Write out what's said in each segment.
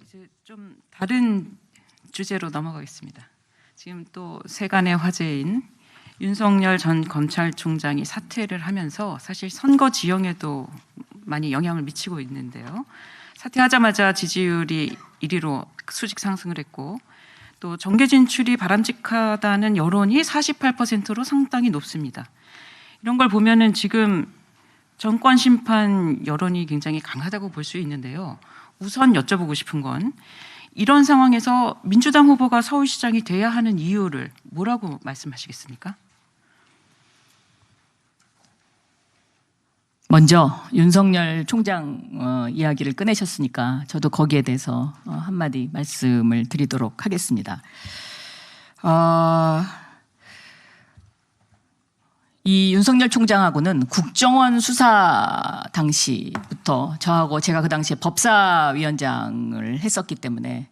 이제 좀 다른 주제로 넘어가겠습니다. 지금 또 세간의 화제인 윤석열 전 검찰총장이 사퇴를 하면서 사실 선거 지형에도 많이 영향을 미치고 있는데요. 사퇴하자마자 지지율이 1위로 수직 상승을 했고 또 정계 진출이 바람직하다는 여론이 48%로 상당히 높습니다. 이런 걸 보면은 지금 정권 심판 여론이 굉장히 강하다고 볼 수 있는데요. 우선 여쭤보고 싶은 건 이런 상황에서 민주당 후보가 서울시장이 돼야 하는 이유를 뭐라고 말씀하시겠습니까? 먼저 윤석열 총장 이야기를 꺼내셨으니까 저도 거기에 대해서 한마디 말씀을 드리도록 하겠습니다. 이 윤석열 총장하고는 국정원 수사 당시부터 저하고 제가 그 당시에 법사위원장을 했었기 때문에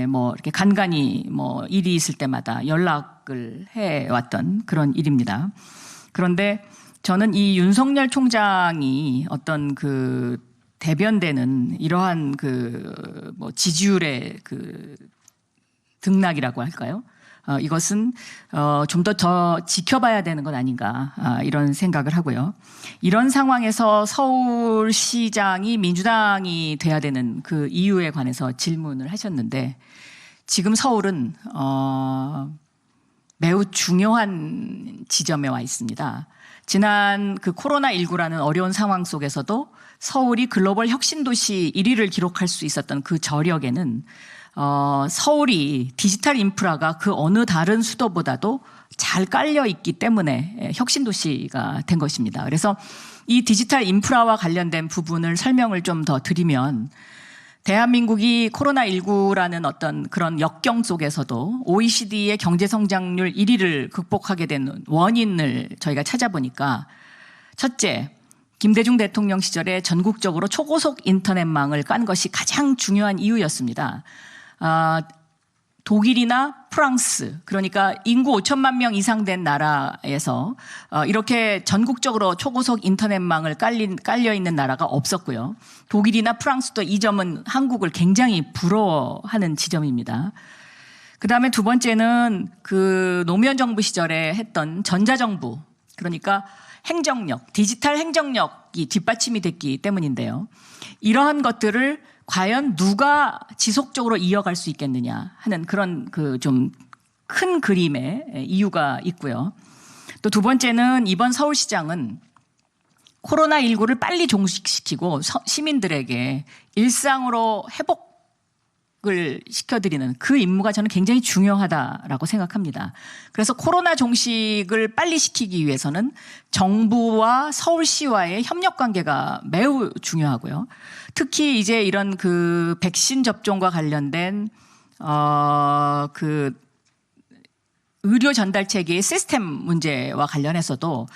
뭐 이렇게 간간히 뭐 일이 있을 때마다 연락을 해왔던 그런 일입니다. 그런데 저는 이 윤석열 총장이 어떤 그 대변되는 이러한 그 뭐 지지율의 그 등락이라고 할까요? 이것은 좀 더 지켜봐야 되는 건 아닌가 이런 생각을 하고요. 이런 상황에서 서울시장이 민주당이 돼야 되는 그 이유에 관해서 질문을 하셨는데 지금 서울은 매우 중요한 지점에 와 있습니다. 지난 그 코로나19라는 어려운 상황 속에서도 서울이 글로벌 혁신도시 1위를 기록할 수 있었던 그 저력에는 서울이 디지털 인프라가 그 어느 다른 수도보다도 잘 깔려 있기 때문에 혁신도시가 된 것입니다. 그래서 이 디지털 인프라와 관련된 부분을 설명을 좀 더 드리면 대한민국이 코로나19라는 어떤 그런 역경 속에서도 OECD의 경제성장률 1위를 극복하게 된 원인을 저희가 찾아보니까 첫째, 김대중 대통령 시절에 전국적으로 초고속 인터넷망을 깐 것이 가장 중요한 이유였습니다. 독일이나 프랑스, 그러니까 인구 5천만 명 이상 된 나라에서 이렇게 전국적으로 초고속 인터넷망을 깔려 있는 나라가 없었고요. 독일이나 프랑스도 이 점은 한국을 굉장히 부러워하는 지점입니다. 그 다음에 두 번째는 그 노무현 정부 시절에 했던 전자정부, 그러니까 행정력, 디지털 행정력이 뒷받침이 됐기 때문인데요. 이러한 것들을 과연 누가 지속적으로 이어갈 수 있겠느냐 하는 그런 그 좀 큰 그림의 이유가 있고요. 또 두 번째는 이번 서울시장은 코로나19를 빨리 종식시키고 시민들에게 일상으로 회복을 시켜드리는 그 임무가 저는 굉장히 중요하다라고 생각합니다. 그래서 코로나 종식을 빨리 시키기 위해서는 정부와 서울시와의 협력 관계가 매우 중요하고요. 특히 이제 이런 그 백신 접종과 관련된 그 의료 전달 체계의 시스템 문제와 관련해서도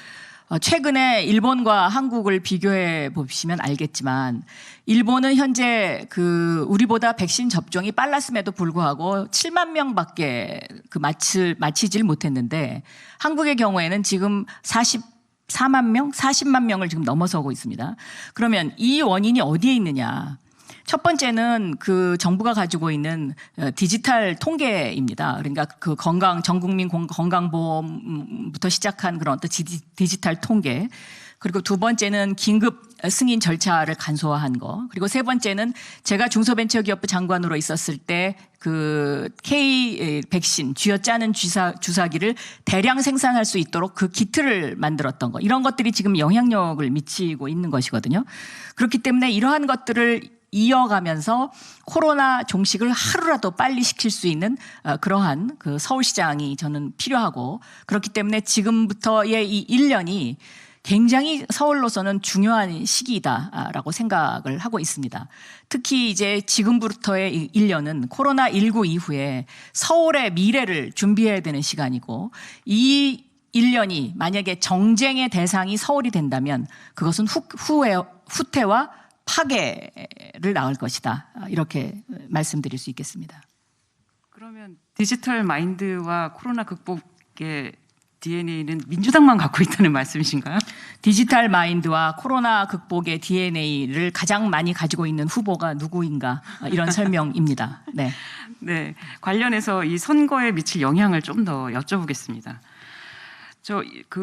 최근에 일본과 한국을 비교해 보시면 알겠지만 일본은 현재 그 우리보다 백신 접종이 빨랐음에도 불구하고 7만 명밖에 그 마치질 못했는데 한국의 경우에는 지금 44만 명, 40만 명을 지금 넘어서고 있습니다. 그러면 이 원인이 어디에 있느냐? 첫 번째는 그 정부가 가지고 있는 디지털 통계입니다. 그러니까 그 전 국민 건강보험부터 시작한 그런 어떤 디지털 통계. 그리고 두 번째는 긴급 승인 절차를 간소화한 거. 그리고 세 번째는 제가 중소벤처기업부 장관으로 있었을 때 그 K 백신 쥐어짜는 주사기를 대량 생산할 수 있도록 그 키트를 만들었던 거. 이런 것들이 지금 영향력을 미치고 있는 것이거든요. 그렇기 때문에 이러한 것들을 이어가면서 코로나 종식을 하루라도 빨리 시킬 수 있는 그러한 그 서울시장이 저는 필요하고 그렇기 때문에 지금부터의 이 1년이 굉장히 서울로서는 중요한 시기이다라고 생각을 하고 있습니다. 특히 이제 지금부터의 이 1년은 코로나19 이후에 서울의 미래를 준비해야 되는 시간이고 이 1년이 만약에 정쟁의 대상이 서울이 된다면 그것은 후퇴와 파괴를 낳을 것이다. 이렇게 말씀드릴 수 있겠습니다. 그러면 디지털 마인드와 코로나 극복의 DNA는 민주당만 갖고 있다는 말씀이신가요? 디지털 마인드와 코로나 극복의 DNA를 가장 많이 가지고 있는 후보가 누구인가 이런 설명입니다. 네. 네, 관련해서 이 선거에 미칠 영향을 좀 더 여쭤보겠습니다.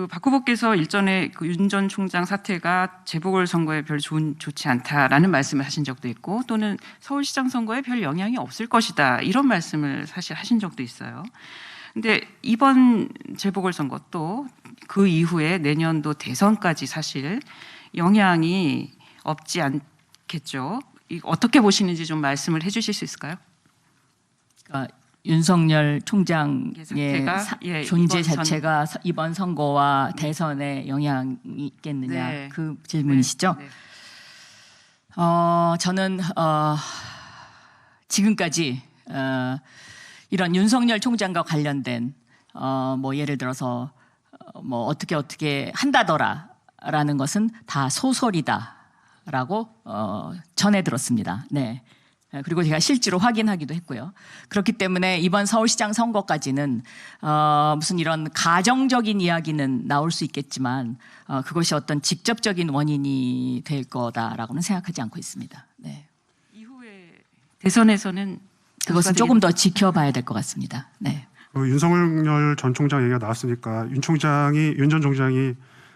박 후보께서 일전에 그 윤 전 총장 사태가 재보궐 선거에 별 좋지 않다라는 말씀을 하신 적도 있고, 또는 서울시장 선거에 별 영향이 없을 것이다 이런 말씀을 사실 하신 적도 있어요. 근데 이번 재보궐 선거 또 그 이후에 내년도 대선까지 사실 영향이 없지 않겠죠. 어떻게 보시는지 좀 말씀을 해주실 수 있을까요? 윤석열 총장의 사태가, 존재 이번 자체가 이번 선거와 대선에 영향이 있겠느냐 네. 그 질문이시죠? 네. 저는 지금까지 이런 윤석열 총장과 관련된 뭐 예를 들어서 뭐 어떻게 한다더라라는 것은 다 소설이다라고 전해 들었습니다. 네. 그리고 제가 실제로 확인하기도 했고요. 그렇기 때문에 이번 서울시장 선거까지는 무슨 이런 가정적인 이야기는 나올 수 있겠지만 그것이 어떤 직접적인 원인이 될 거다라고는 생각하지 않고 있습니다. 네. 이후에 대선에서는 그것은 조금 더 지켜봐야 될 것 같습니다. 네. 윤석열 전 총장 얘기가 나왔으니까 윤 전 총장이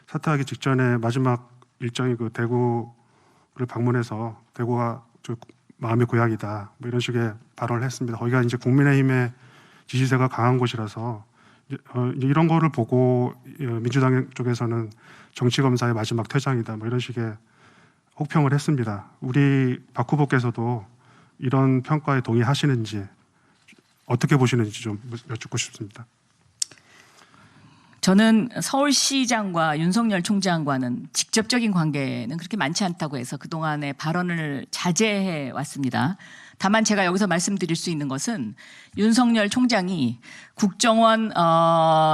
사퇴하기 직전에 마지막 일정이 그 대구를 방문해서 대구가 마음의 고향이다 뭐 이런 식의 발언을 했습니다. 거기가 이제 국민의힘의 지지세가 강한 곳이라서 이런 거를 보고 민주당 쪽에서는 정치검사의 마지막 퇴장이다 뭐 이런 식의 혹평을 했습니다. 우리 박 후보께서도 이런 평가에 동의하시는지 어떻게 보시는지 좀 여쭙고 싶습니다. 저는 서울시장과 윤석열 총장과는 직접적인 관계는 그렇게 많지 않다고 해서 그동안의 발언을 자제해 왔습니다. 다만 제가 여기서 말씀드릴 수 있는 것은 윤석열 총장이 국정원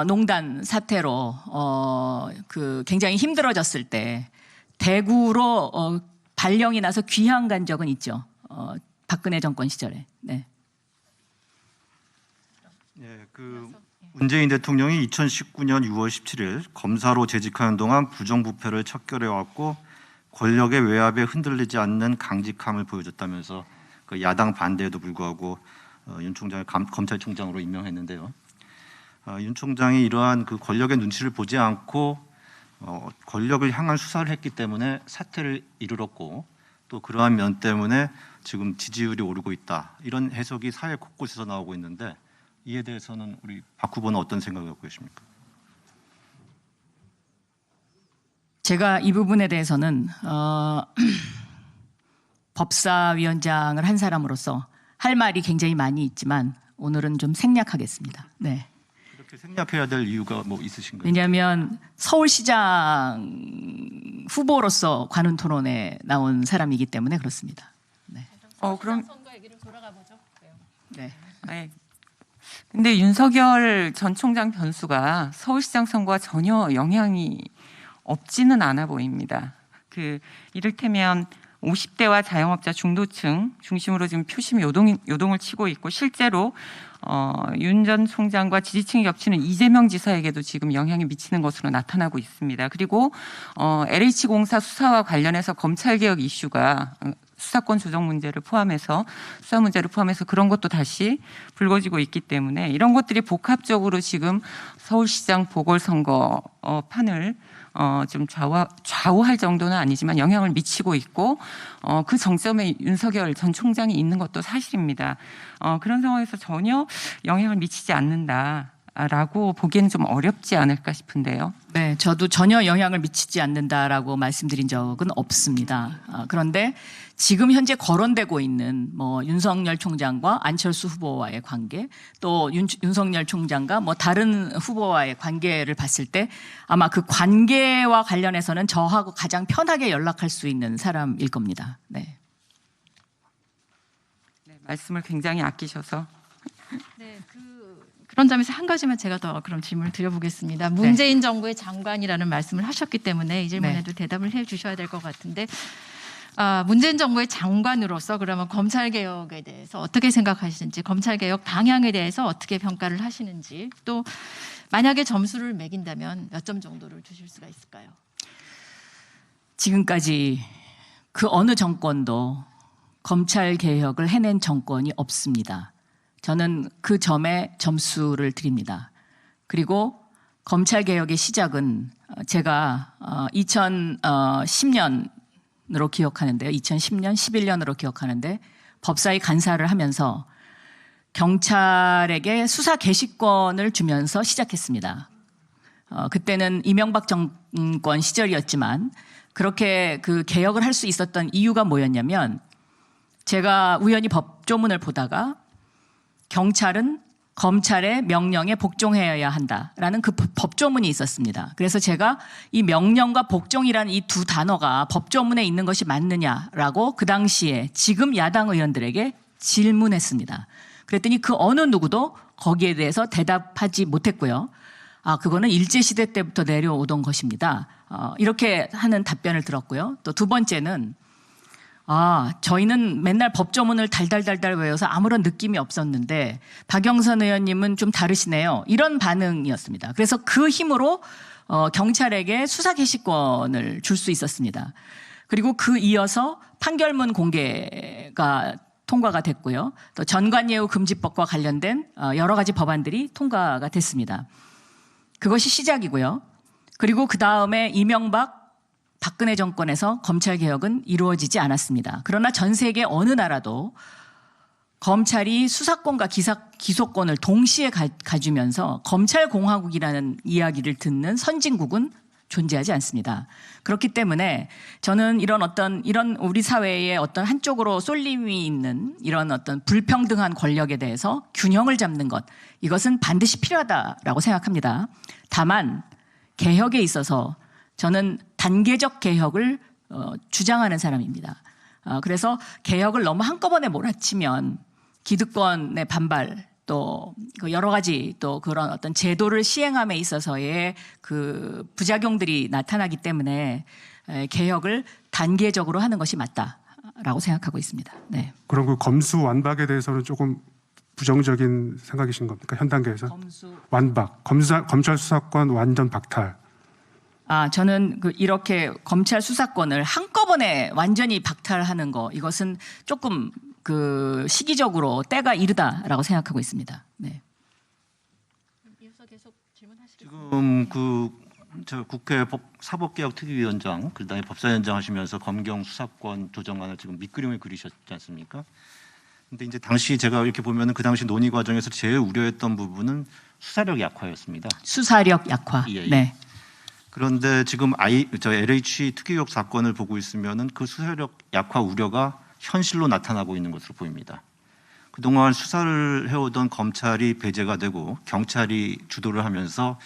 농단 사태로 그 굉장히 힘들어졌을 때 대구로 발령이 나서 귀향 간 적은 있죠. 박근혜 정권 시절에. 네. 예, 문재인 대통령이 2019년 6월 17일 검사로 재직하는 동안 부정부패를 척결해 왔고 권력의 외압에 흔들리지 않는 강직함을 보여줬다면서 그 야당 반대에도 불구하고 윤 총장을 검찰총장으로 임명했는데요. 윤 총장이 이러한 그 권력의 눈치를 보지 않고 권력을 향한 수사를 했기 때문에 사퇴를 이르렀고 또 그러한 면 때문에 지금 지지율이 오르고 있다 이런 해석이 사회 곳곳에서 나오고 있는데 이에 대해서는 우리 박 후보는 어떤 생각을 갖고 계십니까? 제가 이 부분에 대해서는 법사위원장을 한 사람으로서 할 말이 굉장히 많이 있지만 오늘은 좀 생략하겠습니다. 네. 이렇게 생략해야 될 이유가 뭐 있으신가요? 왜냐하면 서울시장 후보로서 관훈 토론에 나온 사람이기 때문에 그렇습니다. 네. 그럼 선거 얘기를 돌아가 보죠. 네. 네. 근데 윤석열 전 총장 변수가 서울시장 선거와 전혀 영향이 없지는 않아 보입니다. 이를테면 50대와 자영업자 중도층 중심으로 지금 표심 요동을 치고 있고 실제로 윤 전 총장과 지지층이 겹치는 이재명 지사에게도 지금 영향이 미치는 것으로 나타나고 있습니다. 그리고 LH공사 수사와 관련해서 검찰개혁 이슈가 수사권 조정 문제를 포함해서 수사 문제를 포함해서 그런 것도 다시 불거지고 있기 때문에 이런 것들이 복합적으로 지금 서울시장 보궐선거 판을 좀 좌우할 정도는 아니지만 영향을 미치고 있고 그 정점에 윤석열 전 총장이 있는 것도 사실입니다. 그런 상황에서 전혀 영향을 미치지 않는다라고 보기에는 좀 어렵지 않을까 싶은데요. 네, 저도 전혀 영향을 미치지 않는다라고 말씀드린 적은 없습니다. 그런데 지금 현재 거론되고 있는 뭐 윤석열 총장과 안철수 후보와의 관계, 또 윤석열 총장과 뭐 다른 후보와의 관계를 봤을 때 아마 그 관계와 관련해서는 저하고 가장 편하게 연락할 수 있는 사람일 겁니다. 네. 네, 말씀을 굉장히 아끼셔서. 네, 그런 점에서 한 가지만 제가 더 그럼 질문을 드려보겠습니다. 문재인 정부의 장관이라는 말씀을 하셨기 때문에 이 질문에도 대답을 해 주셔야 될 것 같은데 문재인 정부의 장관으로서 그러면 검찰 개혁에 대해서 어떻게 생각하시는지, 검찰 개혁 방향에 대해서 어떻게 평가를 하시는지, 또 만약에 점수를 매긴다면 몇 점 정도를 주실 수가 있을까요? 지금까지 그 어느 정권도 검찰 개혁을 해낸 정권이 없습니다. 저는 그 점에 점수를 드립니다. 그리고 검찰 개혁의 시작은 제가 2010년으로 기억하는데요. 2010년, 11년으로 기억하는데 법사위 간사를 하면서 경찰에게 수사 개시권을 주면서 시작했습니다. 그때는 이명박 정권 시절이었지만 그렇게 그 개혁을 할 수 있었던 이유가 뭐였냐면, 제가 우연히 법조문을 보다가 경찰은 검찰의 명령에 복종해야 한다라는 그 법조문이 있었습니다. 그래서 제가 이 명령과 복종이라는 이 두 단어가 법조문에 있는 것이 맞느냐라고 그 당시에 지금 야당 의원들에게 질문했습니다. 그랬더니 그 어느 누구도 거기에 대해서 대답하지 못했고요. 그거는 일제시대 때부터 내려오던 것입니다. 이렇게 하는 답변을 들었고요. 또 두 번째는 저희는 맨날 법조문을 달달달달 외워서 아무런 느낌이 없었는데 박영선 의원님은 좀 다르시네요. 이런 반응이었습니다. 그래서 그 힘으로 경찰에게 수사 개시권을 줄 수 있었습니다. 그리고 그 이어서 판결문 공개가 통과가 됐고요. 또 전관예우 금지법과 관련된 여러 가지 법안들이 통과가 됐습니다. 그것이 시작이고요. 그리고 그 다음에 이명박 박근혜 정권에서 검찰 개혁은 이루어지지 않았습니다. 그러나 전 세계 어느 나라도 검찰이 수사권과 기소권을 동시에 가지면서 검찰공화국이라는 이야기를 듣는 선진국은 존재하지 않습니다. 그렇기 때문에 저는 이런 우리 사회의 어떤 한쪽으로 쏠림이 있는 이런 어떤 불평등한 권력에 대해서 균형을 잡는 것, 이것은 반드시 필요하다라고 생각합니다. 다만 개혁에 있어서 저는 단계적 개혁을 주장하는 사람입니다. 그래서 개혁을 너무 한꺼번에 몰아치면 기득권의 반발, 또 여러 가지 또 그런 어떤 제도를 시행함에 있어서의 그 부작용들이 나타나기 때문에 개혁을 단계적으로 하는 것이 맞다라고 생각하고 있습니다. 네. 그럼 그 검수 완박에 대해서는 조금 부정적인 생각이신 겁니까? 현 단계에서? 완박, 검찰 수사권 완전 박탈. 저는 이렇게 검찰 수사권을 한꺼번에 완전히 박탈하는 거, 이것은 조금 시기적으로 때가 이르다라고 생각하고 있습니다. 네. 이어서 계속 질문하시겠습니다. 지금 저 국회 사법개혁특위위원장, 그다음에 법사위원장 하시면서 검경 수사권 조정안을 지금 밑그림을 그리셨지 않습니까? 근데 이제 당시 제가 이렇게 보면은 그 당시 논의 과정에서 제일 우려했던 부분은 수사력 약화였습니다. 수사력 약화. 예. 네. 그런데 지금 LH 특유역 사건을 보고 있으면은 그 수사력 약화 우려가 현실로 나타나고 있는 것으로 보입니다. 그동안 수사를 해오던 검찰이 배제가 되고 경찰이 주도를 하면서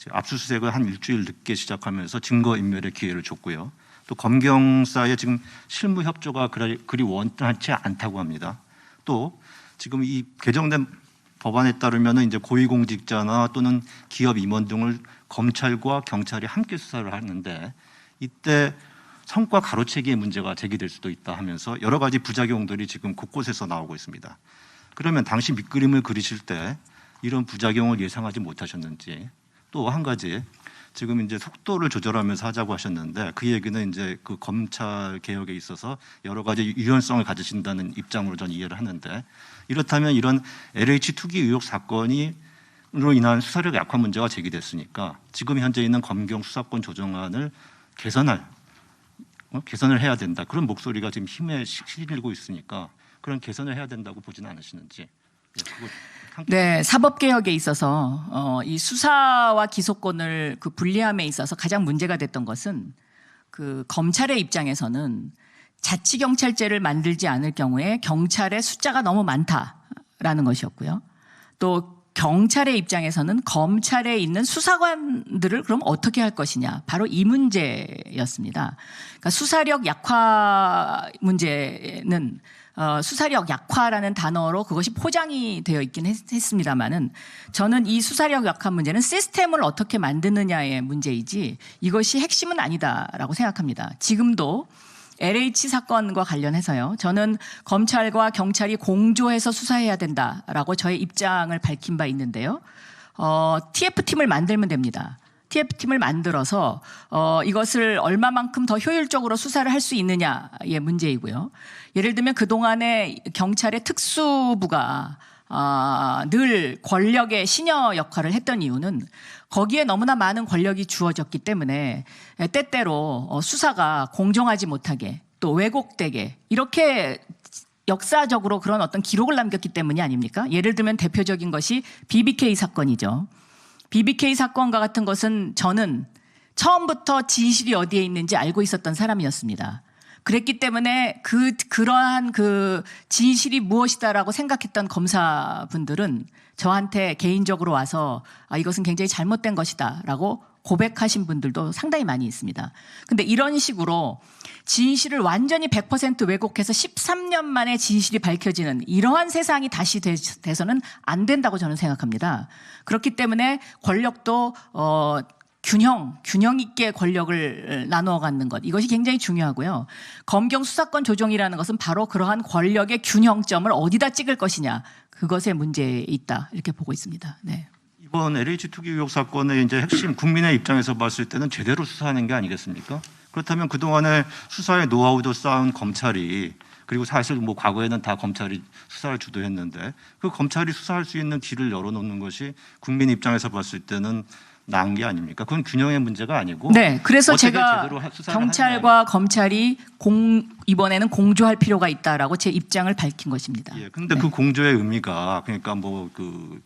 압수수색을 한 일주일 늦게 시작하면서 증거인멸의 기회를 줬고요. 또 검경사의 지금 실무 협조가 그리 원활치 않다고 합니다. 또 지금 이 개정된 법안에 따르면 이제 고위공직자나 또는 기업 임원 등을 검찰과 경찰이 함께 수사를 하는데 이때 성과 가로채기의 문제가 제기될 수도 있다 하면서 여러 가지 부작용들이 지금 곳곳에서 나오고 있습니다. 그러면 당시 밑그림을 그리실 때 이런 부작용을 예상하지 못하셨는지, 또 한 가지 지금 이제 속도를 조절하면서 하자고 하셨는데 그 얘기는 이제 그 검찰 개혁에 있어서 여러 가지 유연성을 가지신다는 입장으로 저는 이해를 하는데, 이렇다면 이런 LH 투기 의혹 사건으로 인한 수사력 약화 문제가 제기됐으니까 지금 현재 있는 검경 수사권 조정안을 개선을 해야 된다, 그런 목소리가 지금 힘에 실리고 있으니까 그런 개선을 해야 된다고 보지는 않으시는지. 네, 사법개혁에 있어서 이 수사와 기소권을 분리함에 있어서 가장 문제가 됐던 것은 검찰의 입장에서는 자치경찰제를 만들지 않을 경우에 경찰의 숫자가 너무 많다라는 것이었고요. 또 경찰의 입장에서는 검찰에 있는 수사관들을 그럼 어떻게 할 것이냐, 바로 이 문제였습니다. 그러니까 수사력 약화 문제는 수사력 약화라는 단어로 그것이 포장이 되어 있긴 했습니다만은, 저는 이 수사력 약화 문제는 시스템을 어떻게 만드느냐의 문제이지 이것이 핵심은 아니다라고 생각합니다. 지금도 LH 사건과 관련해서요. 저는 검찰과 경찰이 공조해서 수사해야 된다라고 저의 입장을 밝힌 바 있는데요. TF팀을 만들면 됩니다. TF팀을 만들어서 이것을 얼마만큼 더 효율적으로 수사를 할 수 있느냐의 문제이고요. 예를 들면 그동안에 경찰의 특수부가 늘 권력의 시녀 역할을 했던 이유는 거기에 너무나 많은 권력이 주어졌기 때문에 때때로 수사가 공정하지 못하게 또 왜곡되게 이렇게 역사적으로 그런 어떤 기록을 남겼기 때문이 아닙니까? 예를 들면 대표적인 것이 BBK 사건이죠. BBK 사건과 같은 것은 저는 처음부터 진실이 어디에 있는지 알고 있었던 사람이었습니다. 그랬기 때문에 그러한 그 진실이 무엇이다라고 생각했던 검사분들은 저한테 개인적으로 와서 이것은 굉장히 잘못된 것이다라고 고백하신 분들도 상당히 많이 있습니다. 근데 이런 식으로 진실을 완전히 100% 왜곡해서 13년 만에 진실이 밝혀지는 이러한 세상이 다시 돼서는 안 된다고 저는 생각합니다. 그렇기 때문에 권력도 균형 있게 권력을 나누어 갖는 것 이것이 굉장히 중요하고요. 검경 수사권 조정이라는 것은 바로 그러한 권력의 균형점을 어디다 찍을 것이냐 그것에 문제 있다 이렇게 보고 있습니다. 네. 이번 LH 투기 의혹 사건의 이제 핵심 국민의 입장에서 봤을 때는 제대로 수사하는 게 아니겠습니까? 그렇다면 그동안에 수사의 노하우도 쌓은 검찰이 그리고 사실 뭐 과거에는 다 검찰이 수사를 주도했는데 그 검찰이 수사할 수 있는 길을 열어놓는 것이 국민 입장에서 봤을 때는 나은 게 아닙니까? 그건 균형의 문제가 아니고. 네, 그래서 어떻게 제가 제대로 수사를 경찰과 검찰이 이번에는 공조할 필요가 있다라고 제 입장을 밝힌 것입니다. 예, 근데 네. 그 공조의 의미가 그러니까 뭐 그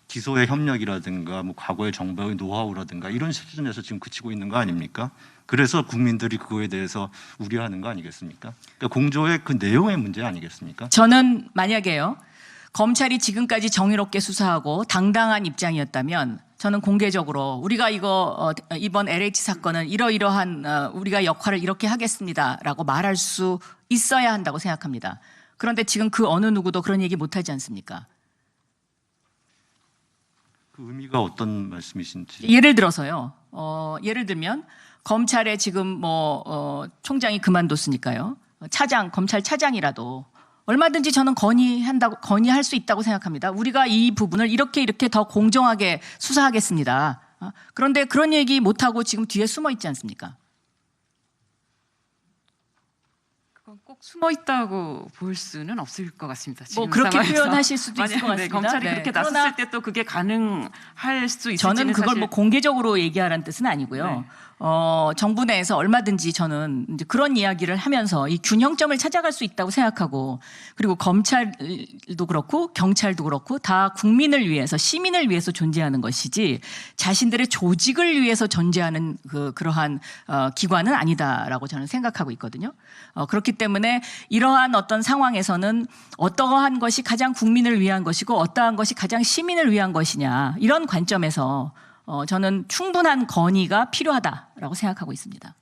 기소의 협력이라든가 뭐 과거의 정보의 노하우라든가 이런 수준에서 지금 그치고 있는 거 아닙니까? 그래서 국민들이 그거에 대해서 우려하는 거 아니겠습니까? 그러니까 공조의 그 내용의 문제 아니겠습니까? 저는 만약에요. 검찰이 지금까지 정의롭게 수사하고 당당한 입장이었다면 저는 공개적으로 우리가 이번 LH 사건은 이러이러한 우리가 역할을 이렇게 하겠습니다라고 말할 수 있어야 한다고 생각합니다. 그런데 지금 그 어느 누구도 그런 얘기 못하지 않습니까? 그 의미가 어떤 말씀이신지. 예를 들어서요. 예를 들면 검찰에 지금 총장이 그만뒀으니까요. 검찰 차장이라도 얼마든지 저는 건의할 수 있다고 생각합니다. 우리가 이 부분을 이렇게 더 공정하게 수사하겠습니다. 그런데 그런 얘기 못하고 지금 뒤에 숨어 있지 않습니까? 그건 꼭 숨어 있다고 볼 수는 없을 것 같습니다. 지금 뭐 그렇게 상황에서. 표현하실 수도 있을 것 만약, 네, 같습니다. 검찰이 네. 그렇게 그러나 나섰을 때 또 그게 가능할 수 있을지는 저는 그걸 사실 뭐 공개적으로 얘기하라는 뜻은 아니고요. 네. 정부 내에서 얼마든지 저는 이제 그런 이야기를 하면서 이 균형점을 찾아갈 수 있다고 생각하고 그리고 검찰도 그렇고 경찰도 그렇고 다 국민을 위해서 시민을 위해서 존재하는 것이지 자신들의 조직을 위해서 존재하는 그러한 기관은 아니다라고 저는 생각하고 있거든요. 그렇기 때문에 이러한 어떤 상황에서는 어떠한 것이 가장 국민을 위한 것이고 어떠한 것이 가장 시민을 위한 것이냐 이런 관점에서 저는 충분한 건의가 필요하다라고 생각하고 있습니다.